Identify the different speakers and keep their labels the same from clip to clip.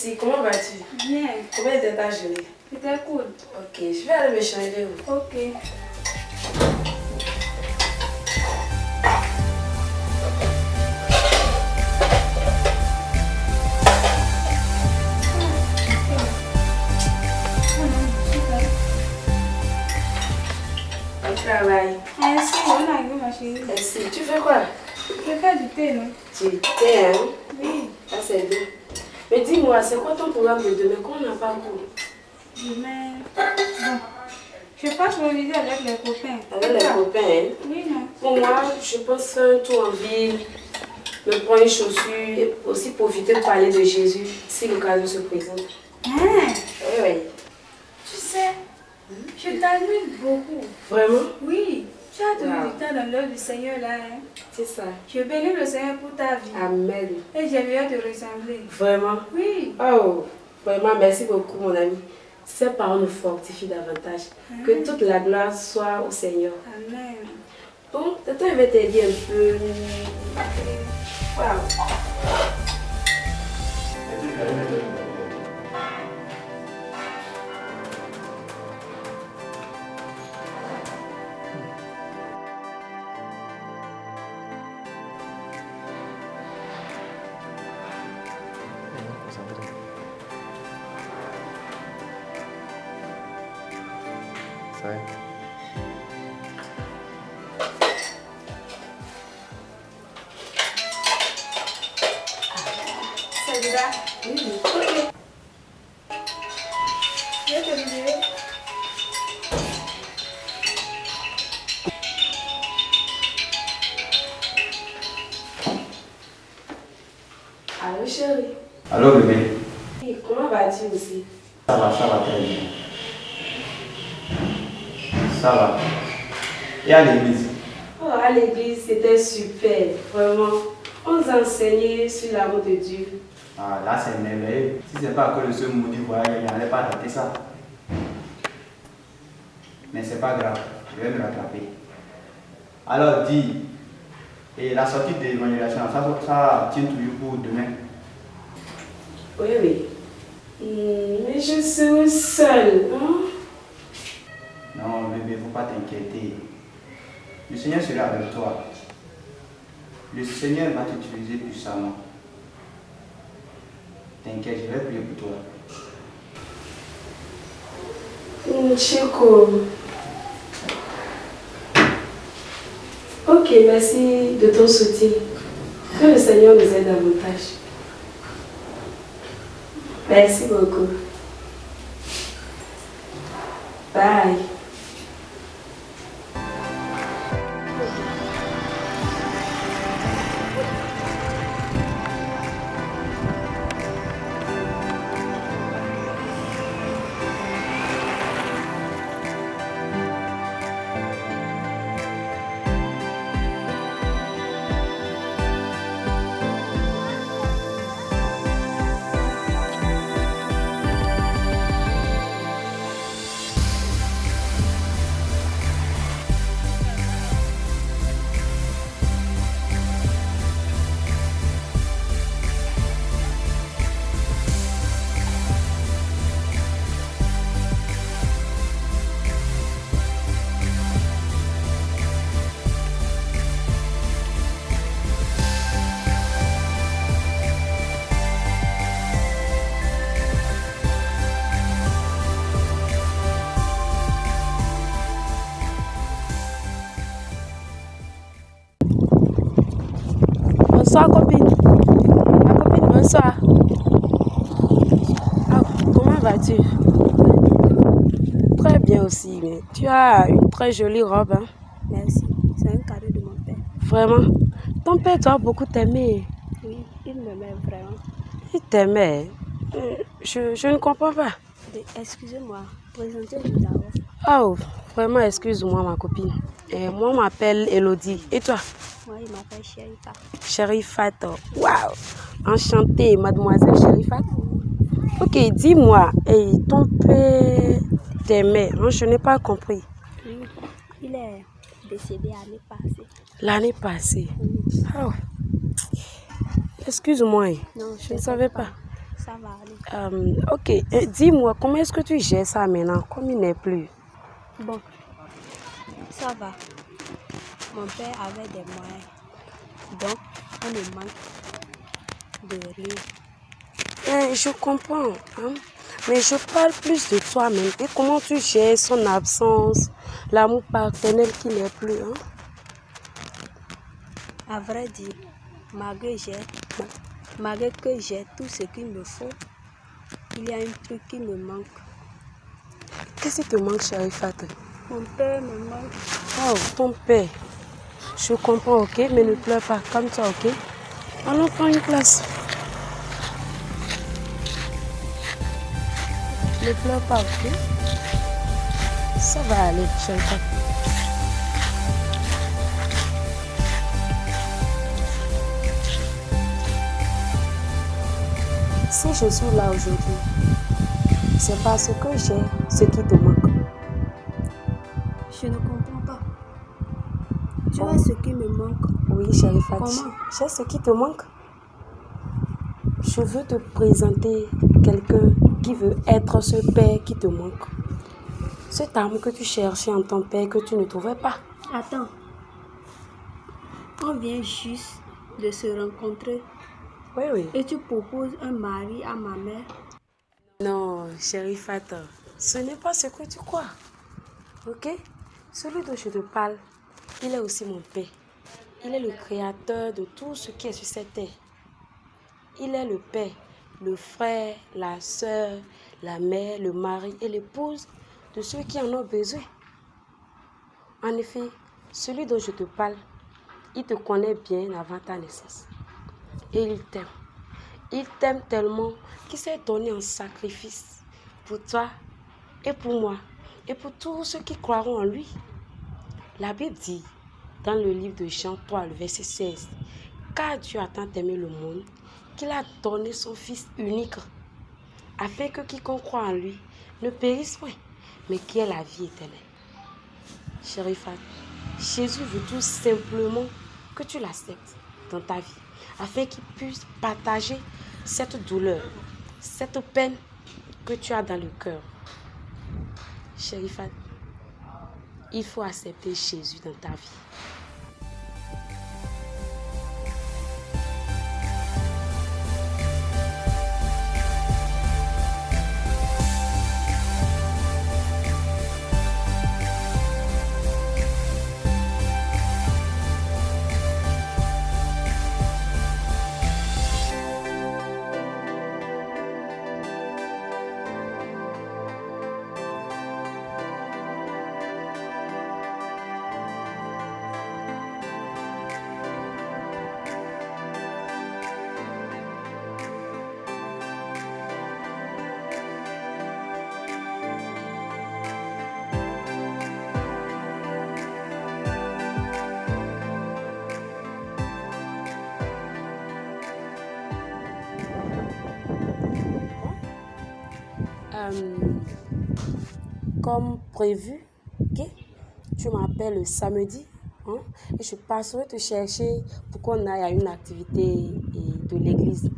Speaker 1: aussi, comment vas-tu?
Speaker 2: Bien.
Speaker 1: Comment était ta journée?
Speaker 2: C'était cool.
Speaker 1: Ok, je vais aller me changer.
Speaker 2: Ok.
Speaker 1: Bon travail.
Speaker 2: Merci, on arrive ma chérie.
Speaker 1: Merci. Tu fais quoi?
Speaker 2: Je fais du thé, non?
Speaker 1: Du thé, hein?
Speaker 2: Oui.
Speaker 1: Ça, c'est bien. Mais dis-moi, c'est quoi ton programme de demain? Qu'on n'a pas cours?
Speaker 2: Demain. Bon. Je passe mon visite avec les copains.
Speaker 1: Avec les copains, hein?
Speaker 2: Oui, non?
Speaker 1: Pour moi, je pense faire un tour en ville, me prendre une chaussure et aussi profiter de parler de Jésus si l'occasion se présente.
Speaker 2: Hein?
Speaker 1: Oui, oui.
Speaker 2: Tu sais, je t'admire beaucoup.
Speaker 1: Vraiment?
Speaker 2: Oui. Tu as donné
Speaker 1: Wow.
Speaker 2: du temps dans l'œuvre du Seigneur là. Hein?
Speaker 1: C'est ça.
Speaker 2: Je bénis le Seigneur pour ta vie.
Speaker 1: Amen.
Speaker 2: Et j'aimerais te ressembler.
Speaker 1: Vraiment?
Speaker 2: Oui.
Speaker 1: Oh, vraiment, merci beaucoup, mon ami. Ces paroles nous fortifient davantage.
Speaker 2: Amen.
Speaker 1: Que toute la gloire soit au Seigneur.
Speaker 2: Amen.
Speaker 1: Bon, peut-être je vais t'aider un peu. Wow.
Speaker 2: C'est là.
Speaker 1: Oui, ok.
Speaker 2: Je vais te libérer.
Speaker 1: Allô, chérie.
Speaker 3: Allô bébé,
Speaker 1: Oui, comment vas-tu aussi?
Speaker 3: ça va très bien. Ça va. Et à l'église?
Speaker 1: Oh, à l'église, c'était super. Vraiment. On nous a enseigné sur l'amour de Dieu.
Speaker 3: Ah, là c'est merveilleux. Si c'est pas que le seul maudit voyage, il n'allait pas rater ça. Mais c'est pas grave, je vais me rattraper. Alors dis, et la sortie de l'évangélisation, ça tient toujours pour demain?
Speaker 1: Oui, oui. Mais je serai seule. Hein?
Speaker 3: Non bébé, faut pas t'inquiéter. Le Seigneur sera avec toi. Le Seigneur va t'utiliser puissamment. T'inquiète, je vais prier pour toi.
Speaker 1: Chico. Ok, merci de ton soutien. Que le Seigneur nous aide davantage. Merci beaucoup. Bye. Bonsoir copine. Ma copine, bonsoir. Ah, comment vas-tu? Très bien aussi, mais tu as une très jolie robe. Hein?
Speaker 2: Merci. C'est un cadeau de mon père.
Speaker 1: Vraiment? Ton père doit beaucoup t'aimer.
Speaker 2: Oui, il m'aimait vraiment.
Speaker 1: Il t'aimait. Je ne comprends pas.
Speaker 2: Excusez-moi, présentez-vous d'abord.
Speaker 1: Oh, vraiment, excuse-moi ma copine. Moi, je m'appelle Elodie. Et toi?
Speaker 2: Moi, il m'appelle Chérifa.
Speaker 1: Chérifat. Waouh! Enchantée, mademoiselle Chérifat. Ok, dis-moi, ton père t'aimait, hein, je n'ai pas compris.
Speaker 2: Oui, il est décédé l'année passée.
Speaker 1: L'année passée?
Speaker 2: Oui.
Speaker 1: Oh. Excuse-moi,
Speaker 2: Non,
Speaker 1: je ne savais pas.
Speaker 4: Ça va aller.
Speaker 1: Ok, dis-moi, comment est-ce que tu gères ça maintenant, comme il n'est plus?
Speaker 4: Bon, ça va. Mon père avait des moyens. Donc, on ne manque de rien.
Speaker 1: Je comprends, hein? Mais je parle plus de toi-même. Et comment tu gères son absence, l'amour paternel qui n'est plus, hein?
Speaker 4: À vrai dire, malgré que j'ai tout ce qu'il me faut, il y a un truc qui me manque.
Speaker 1: Qu'est-ce qui te manque, Sharifat?
Speaker 4: Mon père me manque.
Speaker 1: Oh, ton père. Je comprends, ok? Mais ne pleure pas, comme ça, ok? Allons prendre une place. Ne pleure pas, ok? Ça va aller, Sharifat. Si je suis là aujourd'hui, c'est parce que j'ai ce qui te manque.
Speaker 4: Je ne comprends pas. Tu as ce qui me manque.
Speaker 1: Oui, Sharifat.
Speaker 4: Comment?
Speaker 1: J'ai ce qui te manque. Je veux te présenter quelqu'un qui veut être ce père qui te manque. Cet amour que tu cherchais en ton père que tu ne trouvais pas.
Speaker 4: Attends. On vient juste de se rencontrer.
Speaker 1: Oui, oui.
Speaker 4: Et tu proposes un mari à ma mère.
Speaker 1: Non, Sharifat, ce n'est pas ce que tu crois. Ok? Celui dont je te parle, il est aussi mon père. Il est le créateur de tout ce qui est sur cette terre. Il est le père, le frère, la sœur, la mère, le mari et l'épouse de ceux qui en ont besoin. En effet, celui dont je te parle, il te connaît bien avant ta naissance. Et il t'aime. Il t'aime tellement qu'il s'est donné en sacrifice pour toi et pour moi et pour tous ceux qui croiront en lui. La Bible dit dans le livre de Jean 3, le verset 16, « Car Dieu a tant aimé le monde qu'il a donné son Fils unique, afin que quiconque croit en lui ne périsse point, mais qu'il ait la vie éternelle. » Sharifat, Jésus veut tout simplement que tu l'acceptes dans ta vie, afin qu'il puisse partager cette douleur, cette peine que tu as dans le cœur. Sharifat, il faut accepter Jésus dans ta vie. Comme prévu, ok? Tu m'appelles le samedi, hein? Et je passerai te chercher pour qu'on aille à une activité de l'église.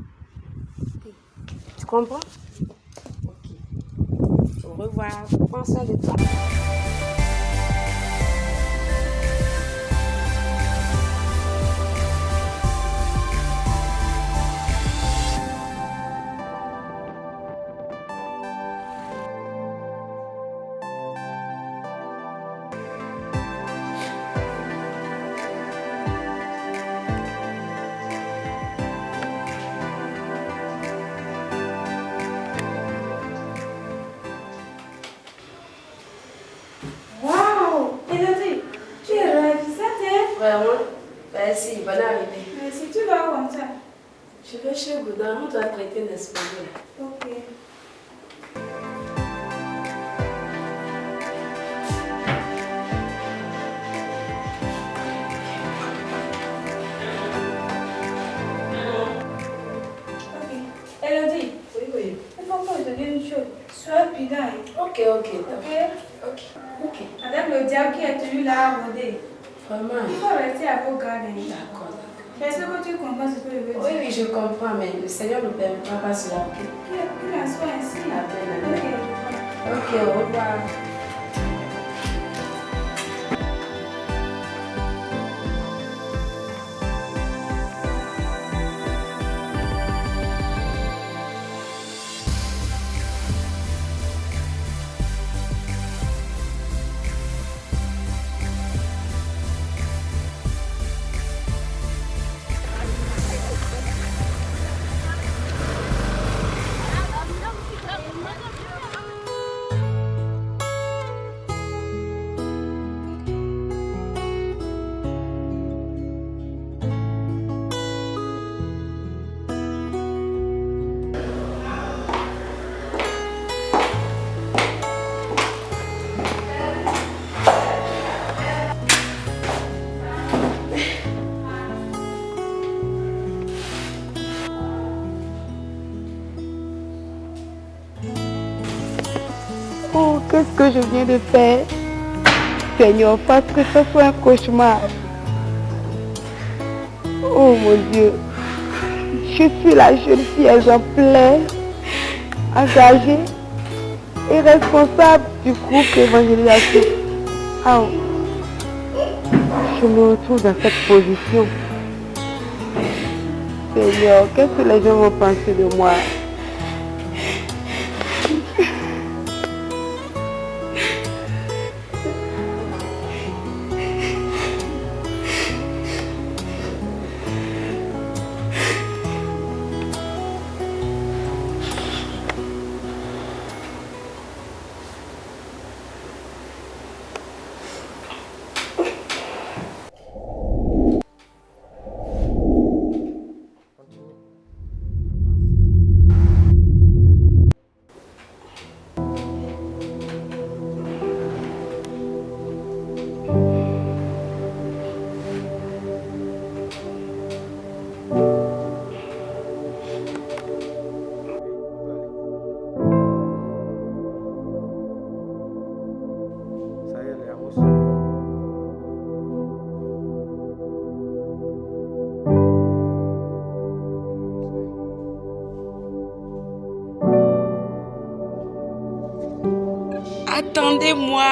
Speaker 1: Tu comprends? Ok. Au revoir. Prends soin de toi.
Speaker 2: Waouh! Elodie, tu es ravissante, hein?
Speaker 1: Vraiment? Merci, bonne arrivée.
Speaker 2: Merci, tu vas où comme ça?
Speaker 1: Je vais chez Bouddha, on doit traiter un exposé.
Speaker 2: Ok. Elodie,
Speaker 1: Oui, oui.
Speaker 2: il faut que je te dise une chose. Sois prudent. Hein.
Speaker 1: Ok, ok.
Speaker 2: Ok?
Speaker 1: Ok.
Speaker 2: Avec le diable qui est tenu là à rôder,
Speaker 1: Vraiment.
Speaker 2: il faut rester à vos gardes. Hein.
Speaker 1: D'accord, d'accord.
Speaker 2: Est-ce que tu comprends ce que je veux dire?
Speaker 1: Oui, oui, je comprends, mais le Seigneur ne permettra pas cela.
Speaker 2: Qu'il en soit ainsi.
Speaker 1: Amen, amen.
Speaker 2: Ok,
Speaker 1: Ok, au revoir.
Speaker 5: Oh, qu'est-ce que je viens de faire? Seigneur, parce que ce soit un cauchemar. Oh mon Dieu, je suis la jeune fille exemplaire, engagée et responsable du groupe d'évangélisation. Oh, je me retrouve dans cette position. Seigneur, qu'est-ce que les gens vont penser de moi?
Speaker 1: Attendez-moi.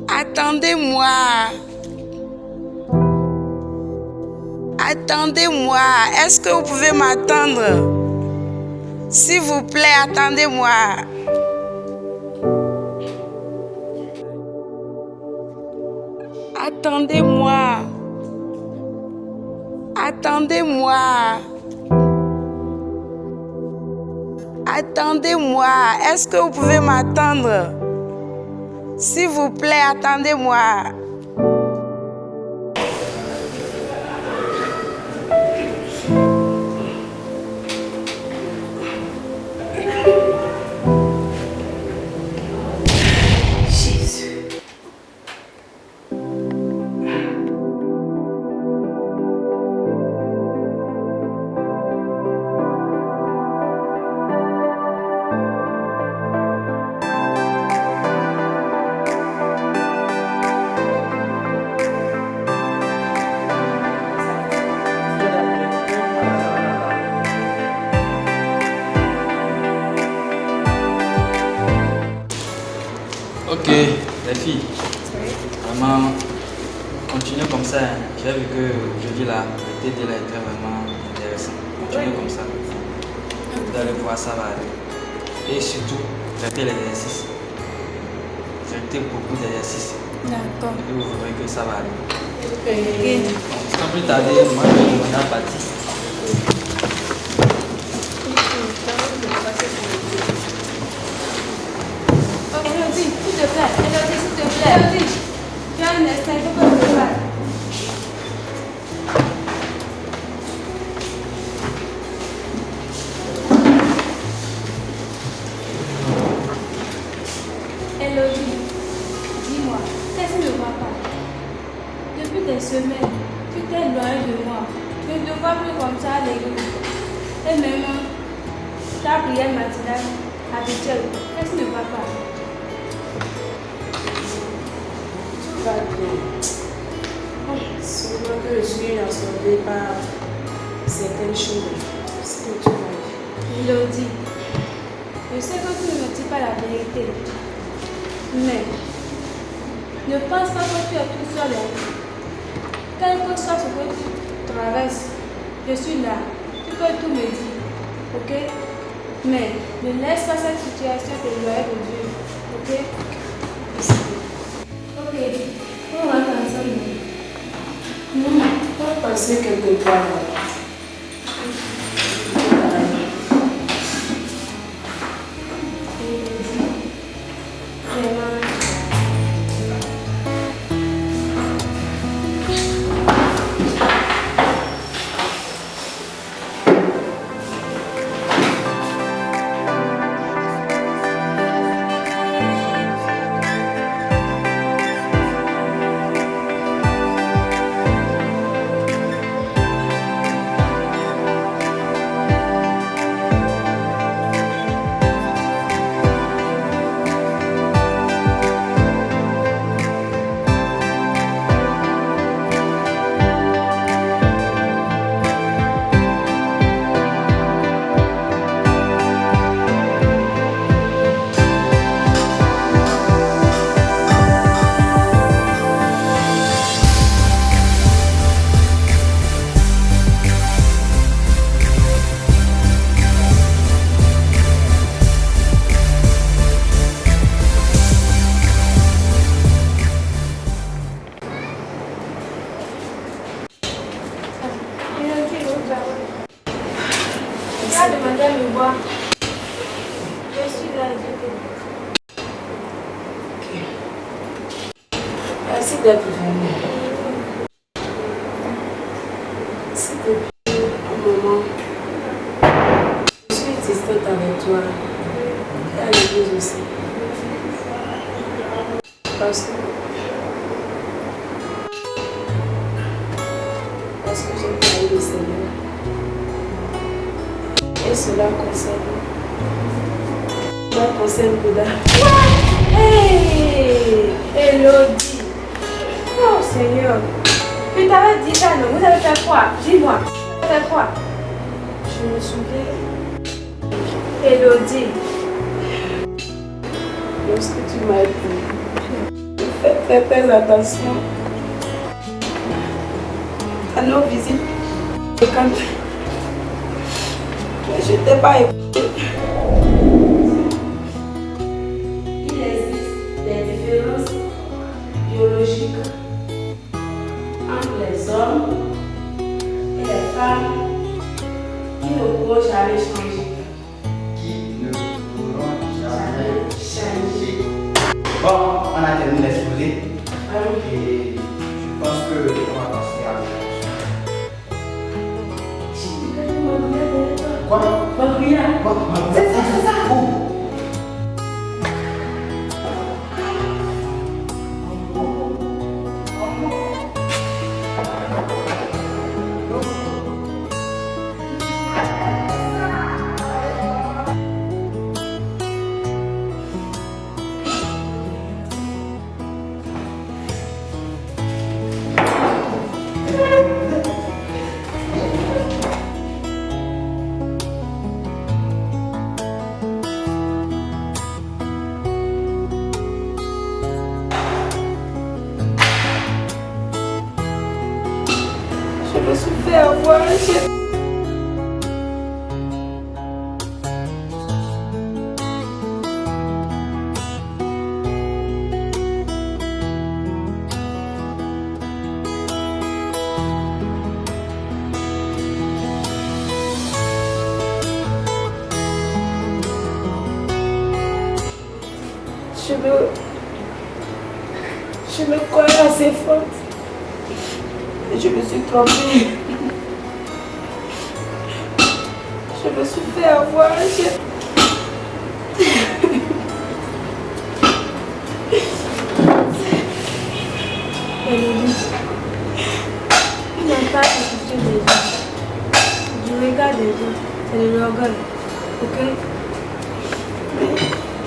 Speaker 1: Attendez-moi. Attendez-moi. Est-ce que vous pouvez m'attendre? S'il vous plaît, attendez-moi. Attendez-moi. Attendez-moi. Attendez-moi. Est-ce que vous pouvez m'attendre? S'il vous plaît, attendez-moi.
Speaker 6: Ok, les filles, vraiment, continuez comme ça. J'ai vu que aujourd'hui là, le TT là était vraiment intéressant. Continuez comme ça. Vous allez voir, ça va aller. Et surtout, faites l'exercice. Faites beaucoup d'exercices.
Speaker 2: D'accord.
Speaker 6: Et vous verrez que ça va aller.
Speaker 2: Ok.
Speaker 6: Sans plus tarder, moi je vais demander à partir.
Speaker 2: Elodie, s'il te plaît. Elodie, s'il te plaît. Elodie, tu as un instant, il faut que je te parle. Elodie, dis-moi, qu'est-ce qui ne va pas? Depuis des semaines, tu t'es éloignée de moi. Je ne te vois plus comme ça à l'église. Et maintenant, ta prière matinale habituelle, qu'est-ce qui ne va pas?
Speaker 1: Tout va bien. Seulement que je suis Jésus est absorbé par certaines choses spirituelles.
Speaker 2: Elodie, je sais que tu ne me dis pas la vérité, mais ne pense pas que tu es tout seul. Quel que soit ce que tu traverses, je suis là. Tu peux tout me dire, ok? Mais ne laisse pas cette situation t'éloigner de Dieu, ok? Ok, on va ensemble.
Speaker 1: On va passer quelque part. Merci d'être venu. C'est depuis un moment, je suis distante avec toi et à l'église aussi. Parce que j'ai trahi le Seigneur. Et cela concerne Bouddha.
Speaker 2: Hey, Elodie! Oh Seigneur! Tu t'avais dit ça, non? Vous avez fait quoi? Dis-moi. Vous avez fait quoi?
Speaker 1: Je me souviens.
Speaker 2: Elodie!
Speaker 1: Lorsque tu m'as dit, fais très attention à nos visites. Et quand je t'ai pas écouté. Il existe des différences biologiques entre les hommes et les femmes qui ne pourront jamais changer.
Speaker 3: Bon, on a terminé l'exposé. Et je pense que on va passer à l'autre. Quoi? C'est ça. Où?
Speaker 1: Je me suis fait avoir. Je me crois assez forte. Et je me suis trompée. Je me suis fait avoir.
Speaker 2: Elodie, tu n'as pas écouté les gens. Du regard des gens, c'est de l'orgueil. Ok?
Speaker 1: Mais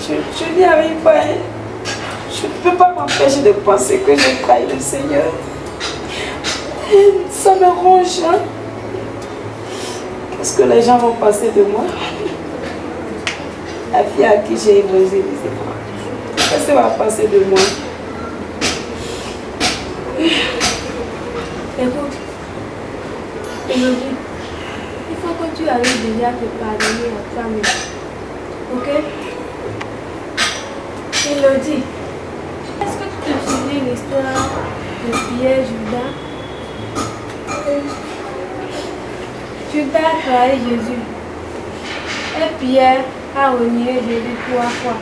Speaker 1: je n'y arrive pas. Je ne peux pas m'empêcher de penser que j'ai trahi le Seigneur. Ça me ronge. Hein? Qu'est-ce que les gens vont penser de moi? La fille à qui j'ai épousé, qu'est-ce qu'elle va penser de moi?
Speaker 2: Écoute, Elodie, il faut que tu arrives déjà à te pardonner à toi-même. Ok? Elodie, est-ce que tu te souviens de l'histoire de Pierre Judas? Judas a trahi Jésus. Et Pierre a renié Jésus 3 fois.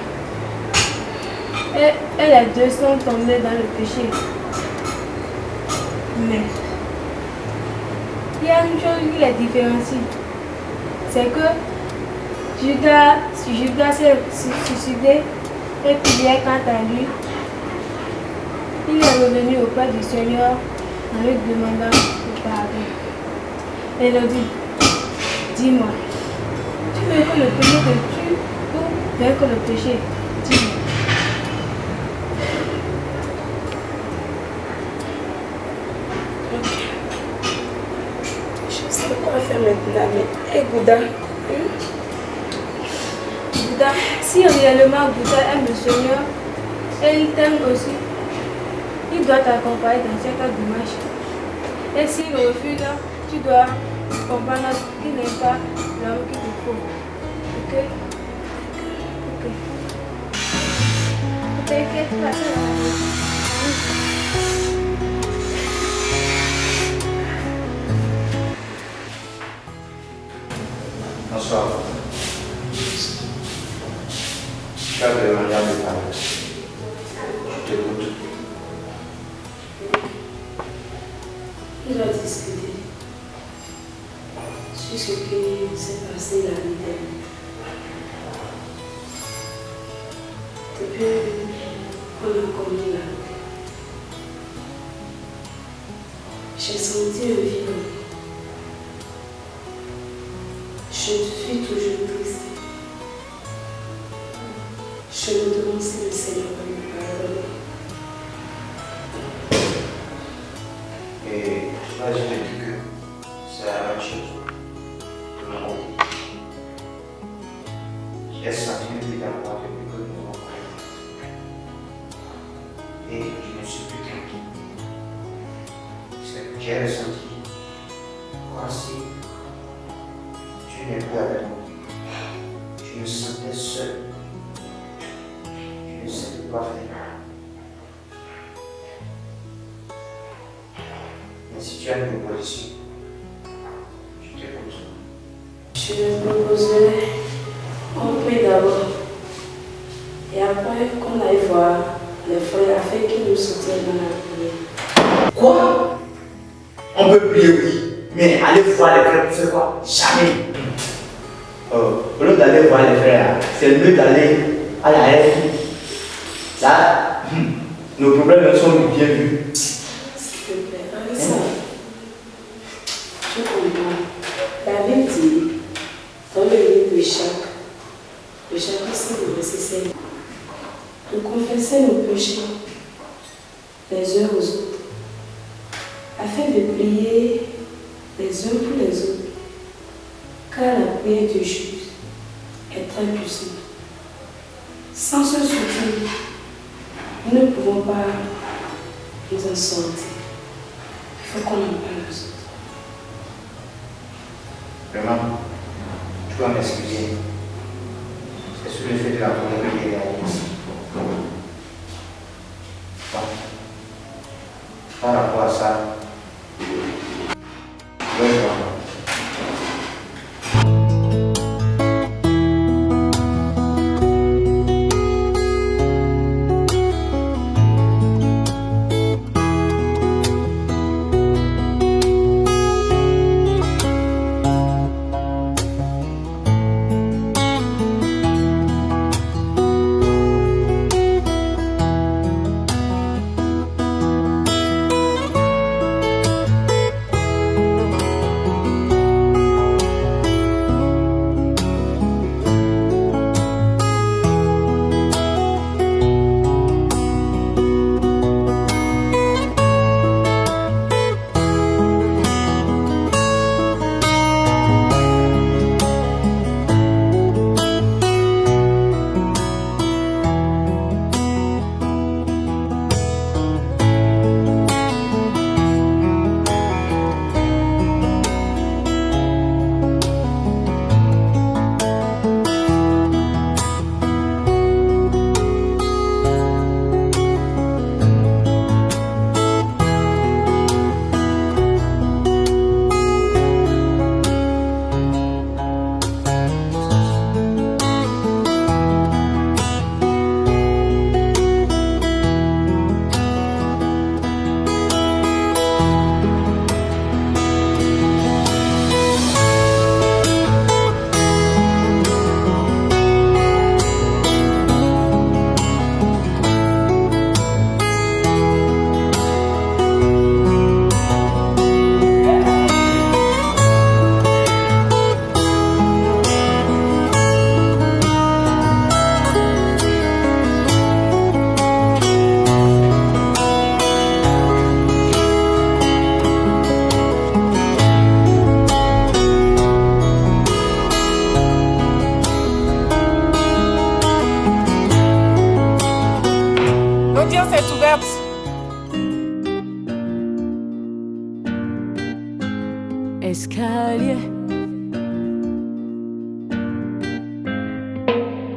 Speaker 2: Et les deux sont tombés dans le péché. Mais il y a une chose qui les différencie. C'est que Judas s'est suicidé et Pierre, quant à lui, il est revenu auprès du Seigneur en lui demandant le pardon. Elodie, dis-moi, tu veux que le péché te tue ou vaincre le péché? Dis-moi.
Speaker 1: Je sais quoi faire maintenant, mais hé Gouda,
Speaker 2: Gouda, si réellement Gouda aime le Seigneur et il t'aime aussi, il doit t'accompagner dans cette démarche. Et s'il refuse, tu dois comprendre qu'il n'est pas l'homme qu'il te faut. Ok? Ok. Ne t'inquiète pas, ça va aller.
Speaker 3: Bonsoir. Tu as demandé à me parler. Je t'écoute.
Speaker 1: il a discuté sur ce qui s'est passé la nuit dernière. Depuis qu'on a commis la nuit, j'ai senti un vide. Je suis toujours triste. Je me demande si le Seigneur va me pardonner.
Speaker 3: Et là, je te dis que c'est la même chose de mon côté. J'ai senti le vide en moi depuis que nous avons commencé. Et je ne suis plus tranquille. C'est que j'ai ressenti voici. Tu n'es plus avec moi. Je me sentais seul. Je ne savais pas faire. Mais si tu as une proposition, je t'écoute.
Speaker 1: Je proposerais qu'on prie d'abord et après qu'on aille voir les frères afin qu'ils nous soutiennent dans la prière.
Speaker 7: Quoi? On peut prier, oui. Mais aller voir les frères pour faire quoi? Jamais.
Speaker 3: Au lieu d'aller voir les frères, c'est mieux d'aller à la FI. Là, nos problèmes sont bien vus.
Speaker 1: S'il te plaît, Alissa, tu comprends. La Bible dit, dans le livre de Jacques, le chapitre 5, le verset 7, de confesser nos péchés les uns aux autres, afin de prier les uns pour les autres, car la prière du juste est très puissante. Sans ce soutien, nous ne pouvons pas nous en sortir. Il faut qu'on en parle aux autres.
Speaker 3: Vraiment, tu dois m'excuser. C'est sur le fait de la volonté qui est réaliste. Par rapport à ça, je vais voir.
Speaker 8: l'audience est ouverte.
Speaker 9: Escalier.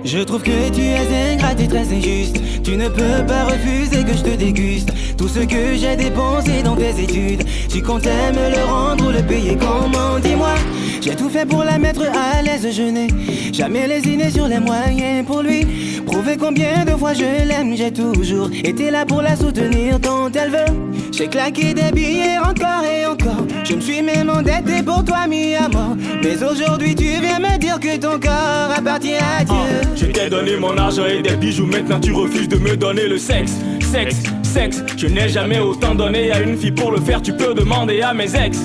Speaker 9: Je trouve que tu es ingrate et très injuste. Tu ne peux pas refuser que je te déguste tout ce que j'ai dépensé dans tes études. Tu comptais me le rendre ou le payer comment, dis-moi. J'ai tout fait pour la mettre à l'aise, je n'ai jamais lésiné sur les moyens pour lui prouver combien de fois je l'aime. J'ai toujours été là pour la soutenir quand elle veut. J'ai claqué des billets encore et encore. Je me suis même endetté pour toi, mis à mort. Mais aujourd'hui tu viens me dire que ton corps appartient à Dieu.
Speaker 10: Je t'ai donné mon argent et des bijoux, maintenant tu refuses de me donner le sexe. Sexe, je n'ai jamais autant donné à une fille. Pour le faire tu peux demander à mes ex.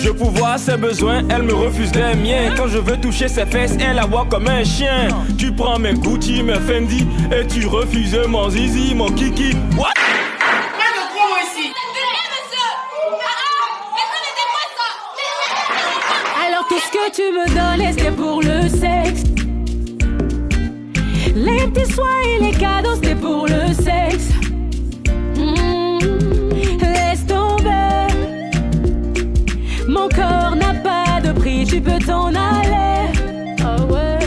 Speaker 10: Je pourvois ses besoins, elle me refuse les miens. Quand je veux toucher ses fesses, elle aboie comme un chien. Tu prends mes Gucci, mes Fendi, et tu refuses mon zizi, mon kiki. What?
Speaker 8: Pas de promo ici.
Speaker 9: Alors tout ce que tu me donnais c'était pour le sexe. Les petits soins et les cadeaux c'était pour le sexe. Laisse tomber. Mon corps n'a pas de prix, tu peux t'en aller. Ah ouais.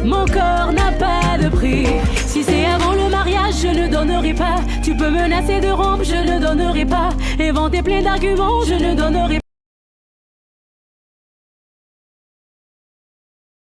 Speaker 9: Mon corps n'a pas de prix. Si c'est avant le mariage, je ne donnerai pas. Tu peux menacer de rompre, je ne donnerai pas. Inventer plein d'arguments, je ne donnerai pas.